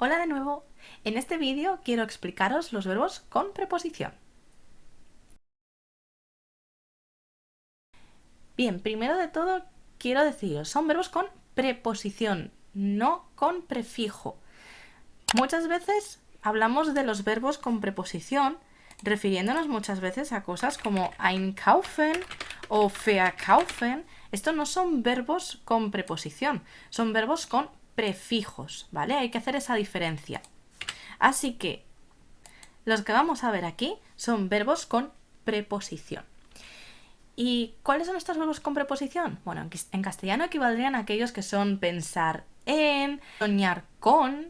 Hola de nuevo. En este vídeo quiero explicaros los verbos con preposición. Bien, primero de todo quiero deciros, son verbos con preposición, no con prefijo. Muchas veces hablamos de los verbos con preposición refiriéndonos muchas veces a cosas como einkaufen o verkaufen. Estos no son verbos con preposición, son verbos con prefijos, ¿vale? Hay que hacer esa diferencia. Así que los que vamos a ver aquí son verbos con preposición. ¿Y cuáles son estos verbos con preposición? Bueno, en castellano equivaldrían a aquellos que son pensar en, soñar con,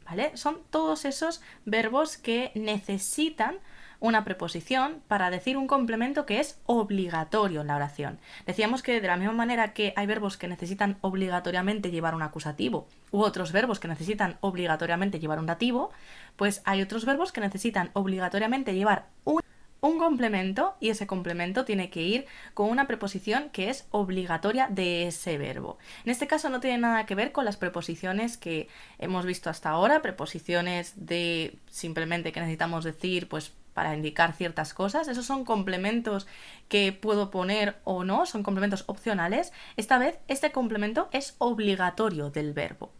¿vale? Son todos esos verbos que necesitan una preposición para decir un complemento que es obligatorio en la oración. Decíamos que de la misma manera que hay verbos que necesitan obligatoriamente llevar un acusativo u otros verbos que necesitan obligatoriamente llevar un dativo, pues hay otros verbos que necesitan obligatoriamente llevar un complemento y ese complemento tiene que ir con una preposición que es obligatoria de ese verbo. En este caso no tiene nada que ver con las preposiciones que hemos visto hasta ahora, preposiciones de simplemente que necesitamos decir pues para indicar ciertas cosas. Esos son complementos que puedo poner o no, son complementos opcionales. Esta vez este complemento es obligatorio del verbo.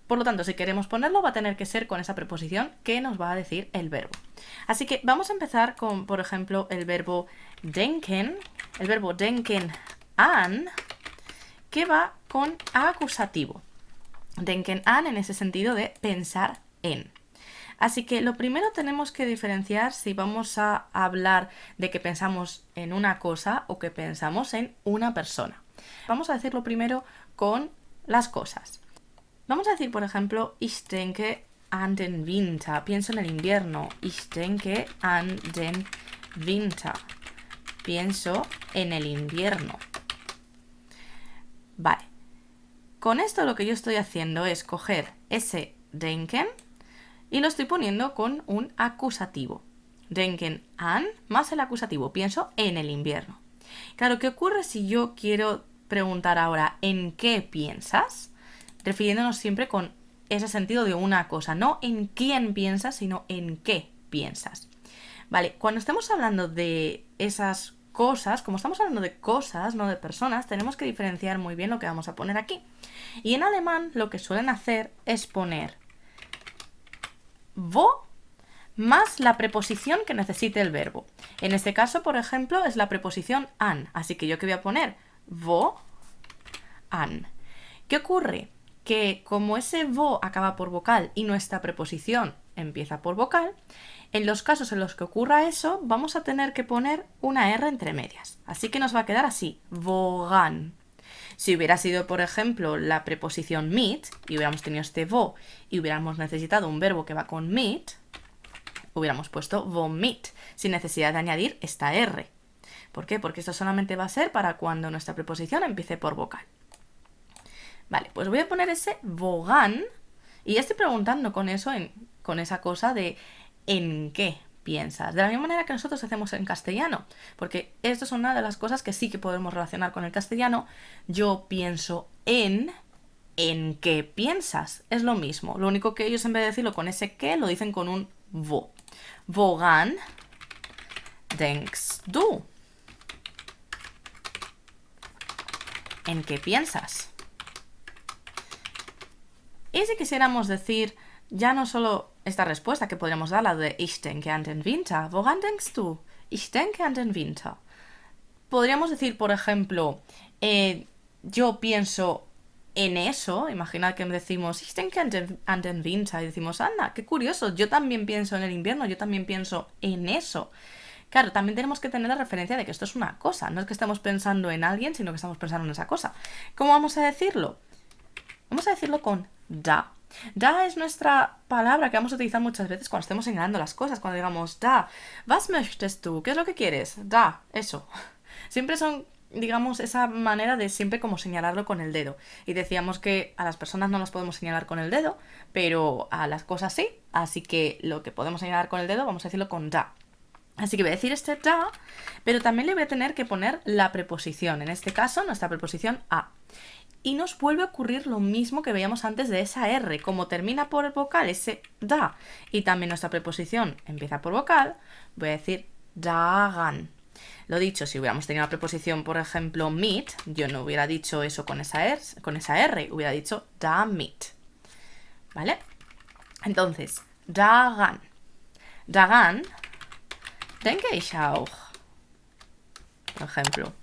Por lo tanto, si queremos ponerlo, va a tener que ser con esa preposición que nos va a decir el verbo. Así que vamos a empezar con, por ejemplo, el verbo denken an, que va con acusativo. Denken an en ese sentido de pensar en. Así que lo primero tenemos que diferenciar si vamos a hablar de que pensamos en una cosa o que pensamos en una persona. Vamos a decirlo primero con las cosas. Vamos a decir, por ejemplo, ich denke an den Winter. Pienso en el invierno. Ich denke an den Winter. Pienso en el invierno. Vale. Con esto lo que yo estoy haciendo es coger ese denken y lo estoy poniendo con un acusativo. Denken an más el acusativo. Pienso en el invierno. Claro, ¿qué ocurre si yo quiero preguntar ahora ¿en qué piensas? Refiriéndonos siempre con ese sentido de una cosa, no en quién piensas, sino en qué piensas. Vale, cuando estemos hablando de esas cosas, como estamos hablando de cosas, no de personas, tenemos que diferenciar muy bien lo que vamos a poner aquí. Y en alemán lo que suelen hacer es poner wo más la preposición que necesite el verbo. En este caso, por ejemplo, es la preposición an, así que yo que voy a poner wo an. ¿Qué ocurre? Que como ese wo acaba por vocal y nuestra preposición empieza por vocal, en los casos en los que ocurra eso, vamos a tener que poner una R entre medias. Así que nos va a quedar así, woran. Si hubiera sido, por ejemplo, la preposición mit, y hubiéramos tenido este wo, y hubiéramos necesitado un verbo que va con mit, hubiéramos puesto vomit, sin necesidad de añadir esta R. ¿Por qué? Porque esto solamente va a ser para cuando nuestra preposición empiece por vocal. Vale, pues voy a poner ese woran y ya estoy preguntando con eso, con esa cosa de ¿en qué piensas? De la misma manera que nosotros hacemos en castellano, porque esto es una de las cosas que sí que podemos relacionar con el castellano. Yo pienso en qué piensas. Es lo mismo, lo único que ellos en vez de decirlo con ese qué, lo dicen con un wo. Woran denkst du? ¿En qué piensas? Y si quisiéramos decir ya no solo esta respuesta que podríamos dar, la de Ich denke an den Winter. Woran denkst du? Ich denke an den Winter. Podríamos decir, por ejemplo, yo pienso en eso. Imaginad que decimos Ich denke an den Winter y decimos, anda, qué curioso, yo también pienso en el invierno, yo también pienso en eso. Claro, también tenemos que tener la referencia de que esto es una cosa. No es que estemos pensando en alguien, sino que estamos pensando en esa cosa. ¿Cómo vamos a decirlo? Vamos a decirlo con da. Da es nuestra palabra que vamos a utilizar muchas veces cuando estemos señalando las cosas. Cuando digamos da, was möchtest du? ¿Qué es lo que quieres? Da, eso. Siempre son, digamos, esa manera de siempre como señalarlo con el dedo. Y decíamos que a las personas no las podemos señalar con el dedo, pero a las cosas sí. Así que lo que podemos señalar con el dedo vamos a decirlo con da. Así que voy a decir este da, pero también le voy a tener que poner la preposición. En este caso, nuestra preposición a. y nos vuelve a ocurrir lo mismo que veíamos antes de esa R. Como termina por vocal ese da y también nuestra preposición empieza por vocal, voy a decir daran. Lo dicho, si hubiéramos tenido la preposición, por ejemplo, mit, yo no hubiera dicho eso con esa R, hubiera dicho damit. ¿Vale? Entonces, daran. Daran denke ich auch. Por ejemplo,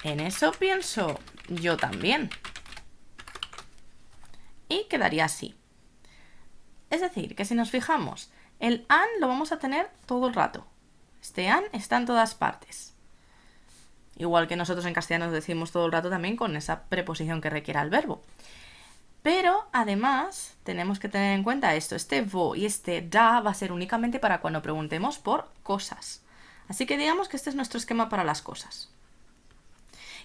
en eso pienso yo también. Y quedaría así. Es decir, que si nos fijamos, el an lo vamos a tener todo el rato. Este an está en todas partes. Igual que nosotros en castellano decimos todo el rato también con esa preposición que requiera el verbo. Pero además tenemos que tener en cuenta esto. Este vo y este da va a ser únicamente para cuando preguntemos por cosas. Así que digamos que este es nuestro esquema para las cosas.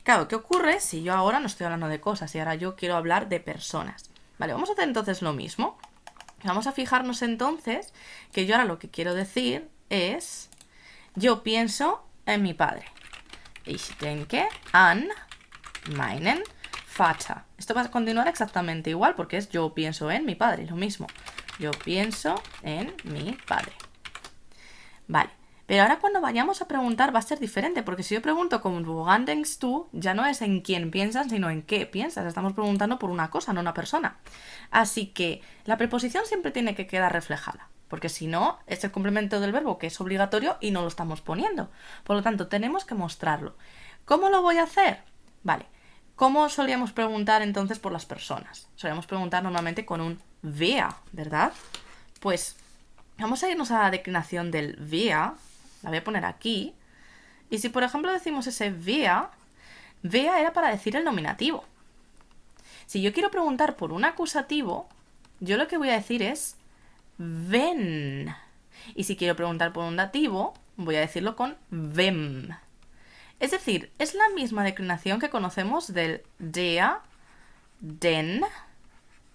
Claro, ¿qué ocurre si yo ahora no estoy hablando de cosas y ahora yo quiero hablar de personas? Vale, vamos a hacer entonces lo mismo. Vamos a fijarnos entonces que yo ahora lo que quiero decir es: yo pienso en mi padre. Ich denke an meinen Vater. Esto va a continuar exactamente igual porque es yo pienso en mi padre, lo mismo. Yo pienso en mi padre. Vale. Pero ahora cuando vayamos a preguntar va a ser diferente, porque si yo pregunto como woran denkst du, ya no es en quién piensas, sino en qué piensas. Estamos preguntando por una cosa, no una persona. Así que la preposición siempre tiene que quedar reflejada, porque si no, es el complemento del verbo que es obligatorio y no lo estamos poniendo. Por lo tanto, tenemos que mostrarlo. ¿Cómo lo voy a hacer? Vale. ¿Cómo solíamos preguntar entonces por las personas? Solíamos preguntar normalmente con un wer, ¿verdad? Pues vamos a irnos a la declinación del wer. La voy a poner aquí. Y si por ejemplo decimos ese wer era para decir el nominativo. Si yo quiero preguntar por un acusativo, yo lo que voy a decir es wenn. Y si quiero preguntar por un dativo, voy a decirlo con wem. Es decir, es la misma declinación que conocemos del der, den,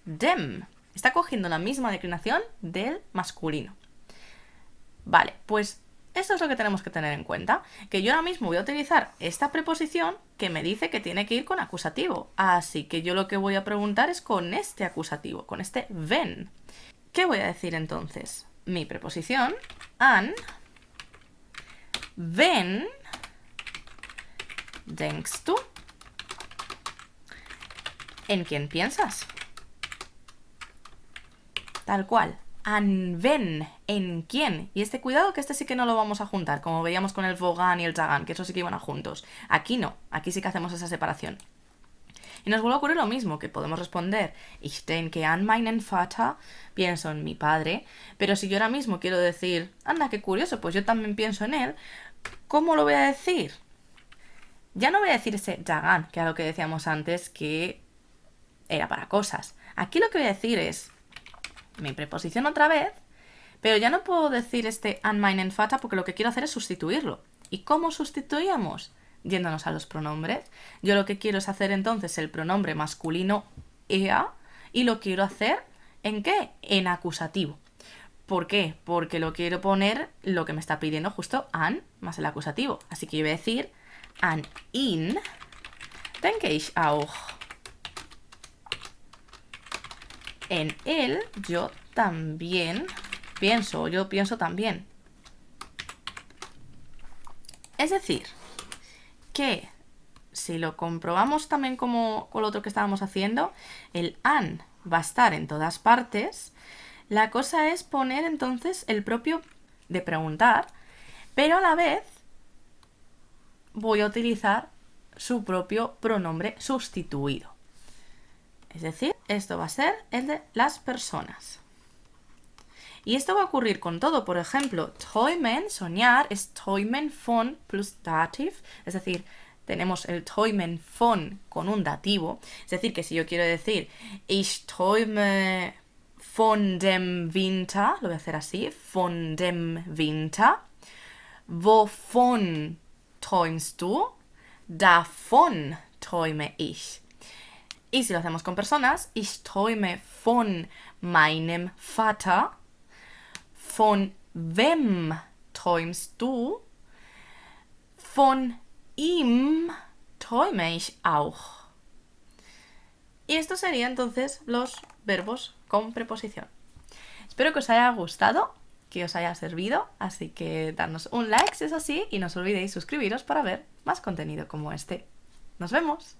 dem. Está cogiendo la misma declinación del masculino. Vale, pues esto es lo que tenemos que tener en cuenta, que yo ahora mismo voy a utilizar esta preposición que me dice que tiene que ir con acusativo. Así que yo lo que voy a preguntar es con este acusativo, con este wenn. ¿Qué voy a decir entonces? Mi preposición, an, wenn denkst du? ¿En quién piensas? Tal cual. An wen, ¿en quién? Y este cuidado que este sí que no lo vamos a juntar, como veíamos con el woran y el daran, que eso sí que iban a juntos. Aquí no, aquí sí que hacemos esa separación. Y nos vuelve a ocurrir lo mismo, que podemos responder ich denke an meinen Vater, pienso en mi padre, pero si yo ahora mismo quiero decir, anda, qué curioso, pues yo también pienso en él, ¿cómo lo voy a decir? Ya no voy a decir ese daran, que era lo que decíamos antes, que era para cosas. Aquí lo que voy a decir es mi preposición otra vez, pero ya no puedo decir este an meinen Vater porque lo que quiero hacer es sustituirlo. ¿Y cómo sustituíamos? Yéndonos a los pronombres. Yo lo que quiero es hacer entonces el pronombre masculino er y lo quiero hacer ¿en qué? En acusativo. ¿Por qué? Porque lo quiero poner lo que me está pidiendo justo an más el acusativo. Así que yo voy a decir an ihn denke ich auch. En él yo también pienso, yo pienso también. Es decir, que si lo comprobamos también como con lo otro que estábamos haciendo, el an va a estar en todas partes. La cosa es poner entonces el propio de preguntar, pero a la vez voy a utilizar su propio pronombre sustituido. Es decir, esto va a ser el de las personas. Y esto va a ocurrir con todo. Por ejemplo, träumen, soñar, es träumen von plus dativ. Es decir, tenemos el träumen von con un dativo. Es decir, que si yo quiero decir ich träume von dem Winter, lo voy a hacer así, von dem Winter. Wovon träumst du? Davon träume ich. Y si lo hacemos con personas, ich träume von meinem Vater. Von wem träumst du? Von ihm träume ich auch. Y estos serían entonces los verbos con preposición. Espero que os haya gustado, que os haya servido, así que dadnos un like si es así y no os olvidéis suscribiros para ver más contenido como este. ¡Nos vemos!